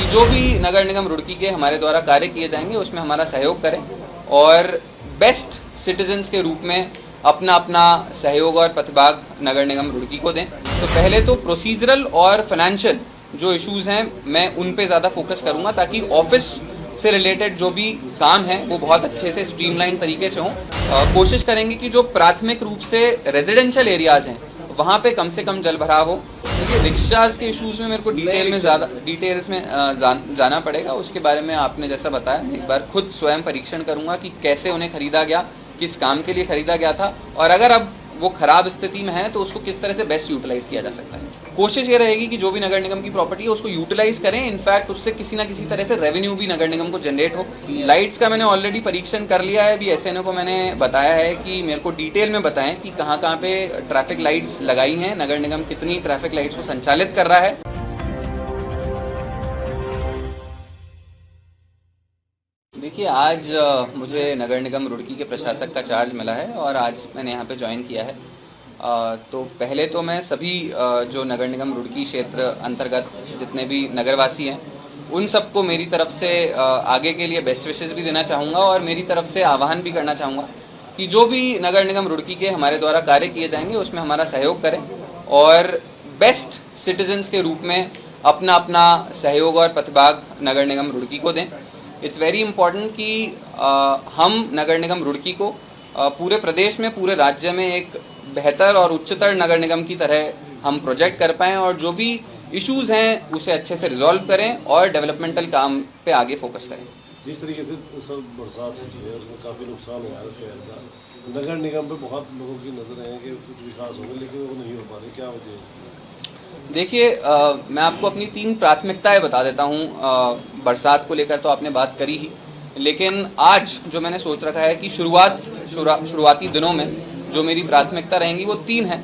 कि जो भी नगर निगम रुड़की के हमारे द्वारा कार्य किए जाएंगे उसमें हमारा सहयोग करें और बेस्ट सिटीजन्स के रूप में अपना अपना सहयोग और प्रतिभाग नगर निगम रुड़की को दें। तो पहले तो प्रोसीजरल और फाइनेंशियल जो इश्यूज़ हैं मैं उन पे ज़्यादा फोकस करूँगा ताकि ऑफिस से रिलेटेड जो भी काम है वो बहुत अच्छे से स्ट्रीमलाइन तरीके से हों। कोशिश करेंगे कि जो प्राथमिक रूप से रेजिडेंशियल एरियाज़ हैं वहाँ पे कम से कम जल भराव हो। देखिए रिक्शाज़ के इश्यूज़ में मेरे को डिटेल्स में जाना पड़ेगा। उसके बारे में आपने जैसा बताया एक बार खुद स्वयं परीक्षण करूँगा कि कैसे उन्हें ख़रीदा गया, किस काम के लिए ख़रीदा गया था और अगर अब वो ख़राब स्थिति में है तो उसको किस तरह से बेस्ट यूटिलाइज़ किया जा सकता है। कोशिश ये रहेगी कि जो भी नगर निगम की प्रॉपर्टी है उसको यूटिलाइज़ करें, इनफैक्ट उससे किसी ना किसी तरह से रेवेन्यू भी नगर निगम को जनरेट हो। लाइट्स का मैंने ऑलरेडी परीक्षण कर लिया है, अभी एसएनओ को मैंने बताया है कि मेरे को डिटेल में बताएं कि कहाँ कहाँ पे ट्रैफिक लाइट्स लगाई हैं, नगर निगम कितनी ट्रैफिक लाइट्स को संचालित कर रहा है। देखिए आज मुझे नगर निगम रुड़की के प्रशासक का चार्ज मिला है और आज मैंने यहाँ पे ज्वाइन किया है। तो पहले तो मैं सभी जो नगर निगम रुड़की क्षेत्र अंतर्गत जितने भी नगरवासी हैं उन सबको मेरी तरफ से आगे के लिए बेस्ट विशेस भी देना चाहूँगा और मेरी तरफ से आह्वान भी करना चाहूँगा कि जो भी नगर निगम रुड़की के हमारे द्वारा कार्य किए जाएंगे उसमें हमारा सहयोग करें और बेस्ट सिटीजन्स के रूप में अपना अपना सहयोग और प्रतिभाग नगर निगम रुड़की को दें। इट्स वेरी इम्पॉर्टेंट कि हम नगर निगम रुड़की को पूरे प्रदेश में, पूरे राज्य में एक बेहतर और उच्चतर नगर निगम की तरह हम प्रोजेक्ट कर पाएँ और जो भी इश्यूज़ हैं उसे अच्छे से रिजॉल्व करें और डेवलपमेंटल काम पे आगे फोकस करें। जिस तरीके से सब बरसात हुई है उसमें काफ़ी नुकसान हुआ है शहर का, नगर निगम पे बहुत लोगों की नज़र है कि कुछ विकास होगा लेकिन वो नहीं हो पा रही, क्या वजह है इसकी? देखिए मैं आपको अपनी 3 प्राथमिकताएं बता देता हूँ। बरसात को लेकर तो आपने बात करी ही, लेकिन आज जो मैंने सोच रखा है कि शुरुआती दिनों में जो मेरी प्राथमिकता रहेंगी वो 3 हैं।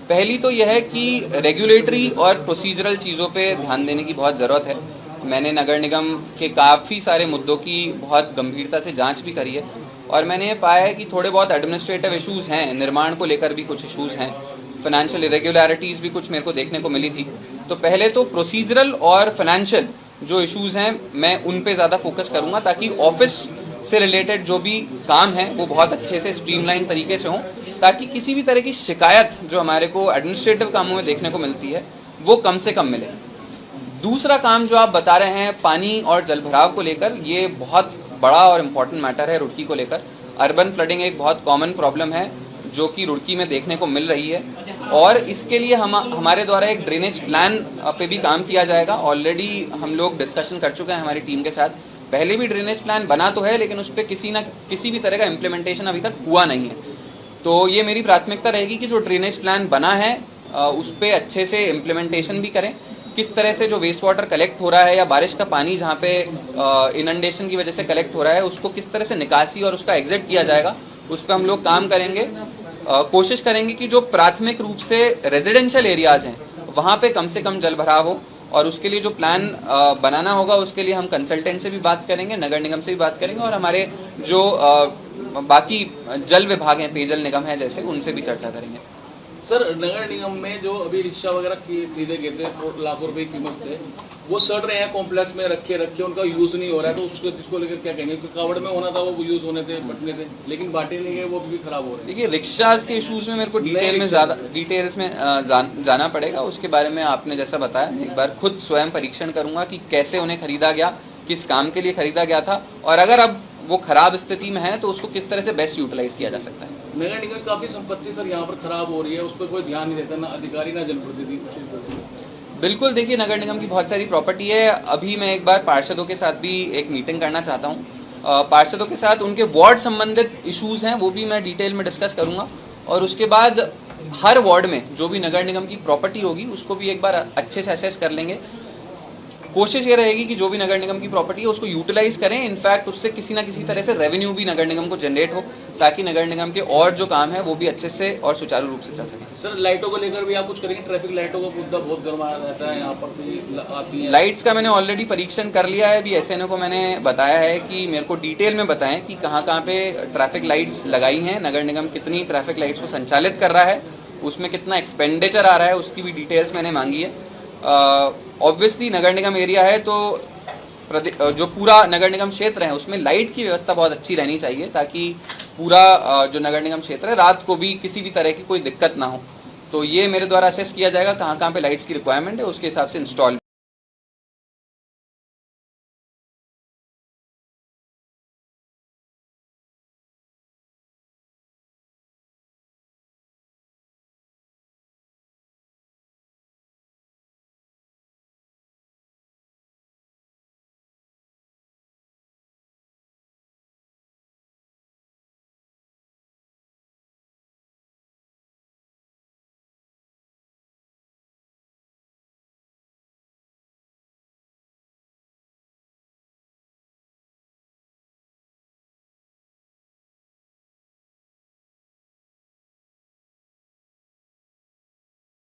पहली तो यह है कि रेगुलेटरी और प्रोसीजरल चीज़ों पे ध्यान देने की बहुत ज़रूरत है। मैंने नगर निगम के काफ़ी सारे मुद्दों की बहुत गंभीरता से जांच भी करी है और मैंने ये पाया है कि थोड़े बहुत एडमिनिस्ट्रेटिव इश्यूज़ हैं, निर्माण को लेकर भी कुछ इश्यूज़ हैं, फाइनेंशियल इरेगुलरिटीज़ भी कुछ मेरे को देखने को मिली थी। तो पहले तो प्रोसीजरल और फाइनेंशियल जो इश्यूज़ हैं मैं उन पे ज़्यादा फोकस करूँगा ताकि ऑफिस से रिलेटेड जो भी काम है वो बहुत अच्छे से स्ट्रीमलाइन तरीके से हों ताकि किसी भी तरह की शिकायत जो हमारे को एडमिनिस्ट्रेटिव कामों में देखने को मिलती है वो कम से कम मिले। दूसरा काम जो आप बता रहे हैं पानी और जल भराव को लेकर, ये बहुत बड़ा और इम्पॉर्टेंट मैटर है रुड़की को लेकर। अर्बन फ्लडिंग एक बहुत कॉमन प्रॉब्लम है जो कि रुड़की में देखने को मिल रही है और इसके लिए हमारे द्वारा एक ड्रेनेज प्लान पे भी काम किया जाएगा। ऑलरेडी हम लोग डिस्कशन कर चुके हैं हमारी टीम के साथ। पहले भी ड्रेनेज प्लान बना तो है लेकिन उस पर किसी भी तरह का इम्प्लीमेंटेशन अभी तक हुआ नहीं है। तो ये मेरी प्राथमिकता रहेगी कि जो ड्रेनेज प्लान बना है उस पर अच्छे से इम्प्लीमेंटेशन भी करें। किस तरह से जो वेस्ट वाटर कलेक्ट हो रहा है या बारिश का पानी जहाँ पे इनंडेशन की वजह से कलेक्ट हो रहा है उसको किस तरह से निकासी और उसका एग्जिट किया जाएगा उस पर हम लोग काम करेंगे। कोशिश करेंगे कि जो प्राथमिक रूप से रेजिडेंशियल एरियाज़ हैं वहाँ पे कम से कम जल भराव हो और उसके लिए जो प्लान बनाना होगा उसके लिए हम कंसल्टेंट से भी बात करेंगे, नगर निगम से भी बात करेंगे और हमारे जो बाकी जल विभाग हैं, पेयजल निगम है जैसे, उनसे भी चर्चा करेंगे। सर नगर निगम में जो अभी रिक्शा वगैरह खरीदे गए थे लाखों रुपए की कीमत से, वो सड़ रहे हैं कॉम्प्लेक्स में रखे उनका यूज़ नहीं हो रहा है, तो उसको लेकर क्या कहेंगे? कावड़ में होना था वो यूज़ होने थे, बटने थे, लेकिन बाटे नहीं गए, वो भी खराब हो रहे हैं। देखिए रिक्शाज़ के इशूज़ में मेरे को डिटेल्स में जाना पड़ेगा। उसके बारे में आपने जैसा बताया एक बार खुद स्वयं परीक्षण करूँगा कि कैसे उन्हें ख़रीदा गया, किस काम के लिए ख़रीदा गया था और अगर अब वो ख़राब स्थिति में है तो उसको किस तरह से बेस्ट यूटिलाइज़ किया जा सकता है। नगर निगम काफ़ी संपत्ति सर यहाँ पर खराब हो रही है, उस पर कोई ध्यान नहीं देता, ना अधिकारी ना जनप्रतिनिधि। बिल्कुल, देखिए नगर निगम की बहुत सारी प्रॉपर्टी है। अभी मैं एक बार पार्षदों के साथ भी एक मीटिंग करना चाहता हूँ। पार्षदों के साथ उनके वार्ड संबंधित इश्यूज़ हैं वो भी मैं डिटेल में डिस्कस करूँगा और उसके बाद हर वार्ड में जो भी नगर निगम की प्रॉपर्टी होगी उसको भी एक बार अच्छे से असेस कर लेंगे। कोशिश ये रहेगी कि जो भी नगर निगम की प्रॉपर्टी है उसको यूटिलाइज़ करें, इनफैक्ट उससे किसी ना किसी तरह से रेवेन्यू भी नगर निगम को जनरेट हो ताकि नगर निगम के और जो काम है वो भी अच्छे से और सुचारू रूप से चल सके। सर लाइटों को लेकर भी आप कुछ करेंगे? ट्रैफिक लाइटों का मुद्दा बहुत गरमाया रहता है यहाँ पर, तो आती है। लाइट्स का मैंने ऑलरेडी परीक्षण कर लिया है, अभी एसएनओ को मैंने बताया है कि मेरे को डिटेल में बताएं कि कहाँ कहाँ पे ट्रैफिक लाइट्स लगाई हैं, नगर निगम कितनी ट्रैफिक लाइट्स को संचालित कर रहा है, उसमें कितना एक्सपेंडिचर आ रहा है, उसकी भी डिटेल्स मैंने मांगी है। ऑब्वियसली नगर निगम एरिया है तो जो पूरा नगर निगम क्षेत्र है उसमें लाइट की व्यवस्था बहुत अच्छी रहनी चाहिए, ताकि पूरा जो नगर निगम क्षेत्र है रात को भी किसी भी तरह की कोई दिक्कत ना हो। तो ये मेरे द्वारा असेस किया जाएगा कहाँ कहाँ पे लाइट्स की रिक्वायरमेंट है, उसके हिसाब से इंस्टॉल